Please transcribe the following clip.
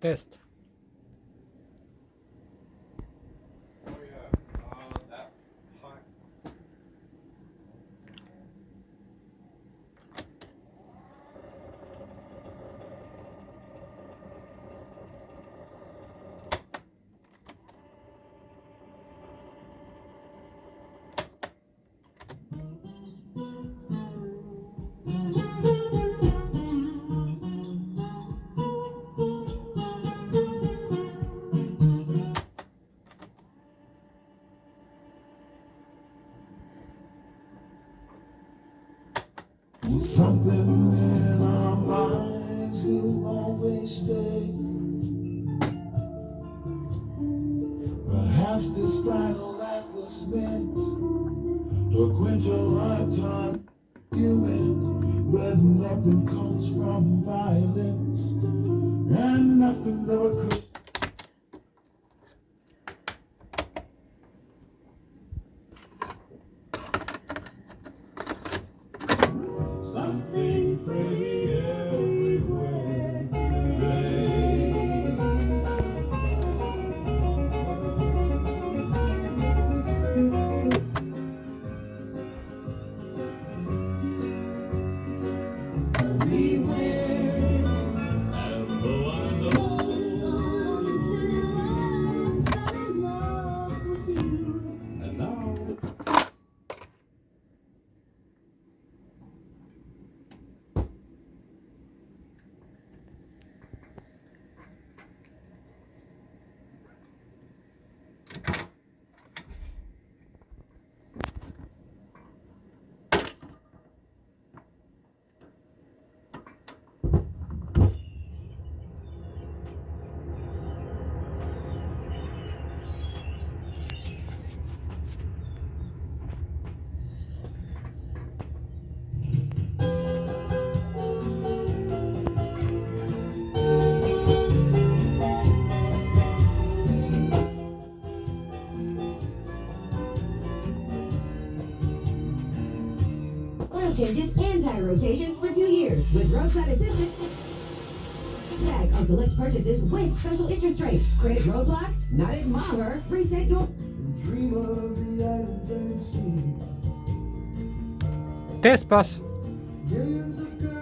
Test. Oh yeah, that pipe. Something in our minds will always stay. Perhaps despite all that was meant to quench a lifetime argument, but nothing comes from violence, and nothing ever could. Something pretty everywhere today. Everywhere, and though I know until I fell in love with you, and now. Oil changes and tire rotations for 2 years with roadside assistance. Tag on select purchases with special interest rates. Credit roadblock? Not at Maher. Reset your Dream of the islands and sea. Testpas. Millions of good